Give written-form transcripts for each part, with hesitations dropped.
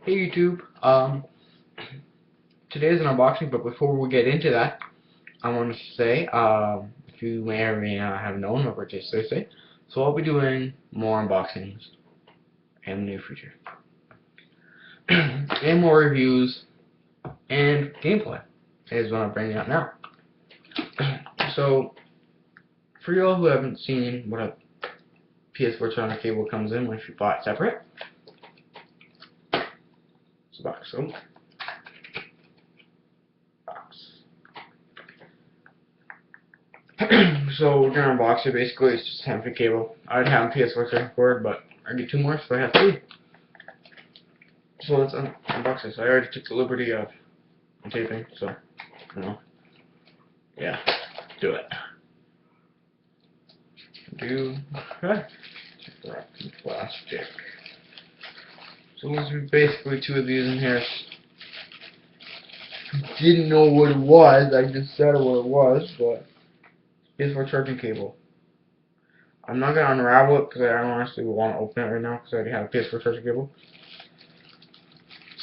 Hey YouTube, today's an unboxing, but before we get into that, I want to say, if you may or may not have known, my birthday's Thursday, so I'll be doing more unboxings in the near future, and more reviews, and gameplay is what I'm bringing out now. So, for y'all who haven't seen what a PS4 charger cable comes in if you buy it separate, it's a box. So we're gonna unbox it. Basically, it's just a half a cable. I'd have a PS4 charging cord, but I get two more, so I have three. So let's unbox this. I already took the liberty of taping, so yeah, do it. Okay. Wrapped plastic. So there's basically two of these in here. Didn't know what it was. I just said what it was, but PS4 charging cable. I'm not gonna unravel it because I don't honestly want to open it right now because I already have a PS4 charging cable.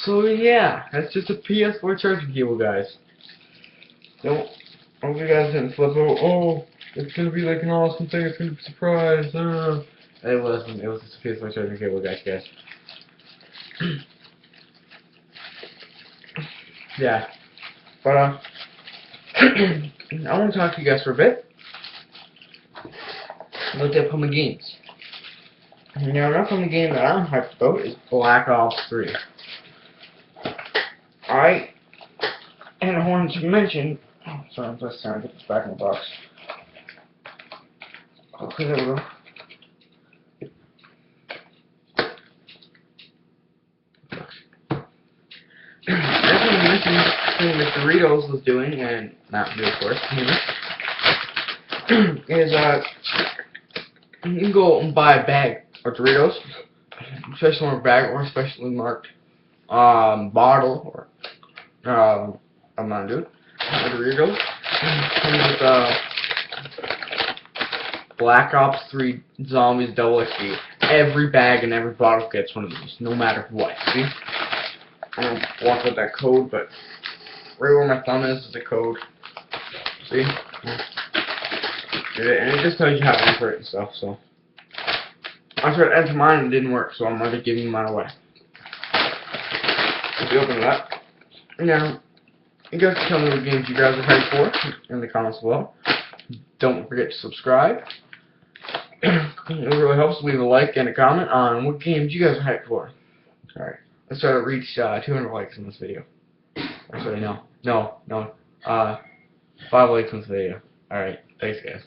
So yeah, that's just a PS4 charging cable, guys. Don't hope you guys didn't flip out. Oh, it's gonna be like an awesome thing. It's gonna be a surprise. It wasn't. It was just a PS4 charging cable, guys. Yeah, but I want to talk to you guys for a bit about the upcoming games. Now, an upcoming game that I'm hyped about is Black Ops 3. I wanted to mention. Oh, sorry, I'm just trying to get this back in the box. Okay, there we go. That's what I mentioned thing Mr. Doritos was doing, and not me, of course, is you can go and buy a bag of Doritos, specially marked bag or specially marked bottle or I'm not dude, Doritos. Comes with Black Ops 3 Zombies Double XP. Every bag and every bottle gets one of these, no matter what. See? I don't walk with that code, but right where my thumb is the code. See? And it just tells you how to enter it and stuff, so. I tried to enter mine and it didn't work, so I'm going to be giving mine away. If you open it up. Now, you guys can tell me what games you guys are hyped for in the comments below. Don't forget to subscribe. It really helps. Leave a like and a comment on what games you guys are hyped for. Alright, let's try to reach 200 likes in this video. Actually, no. 5 likes in this video. Alright, thanks guys.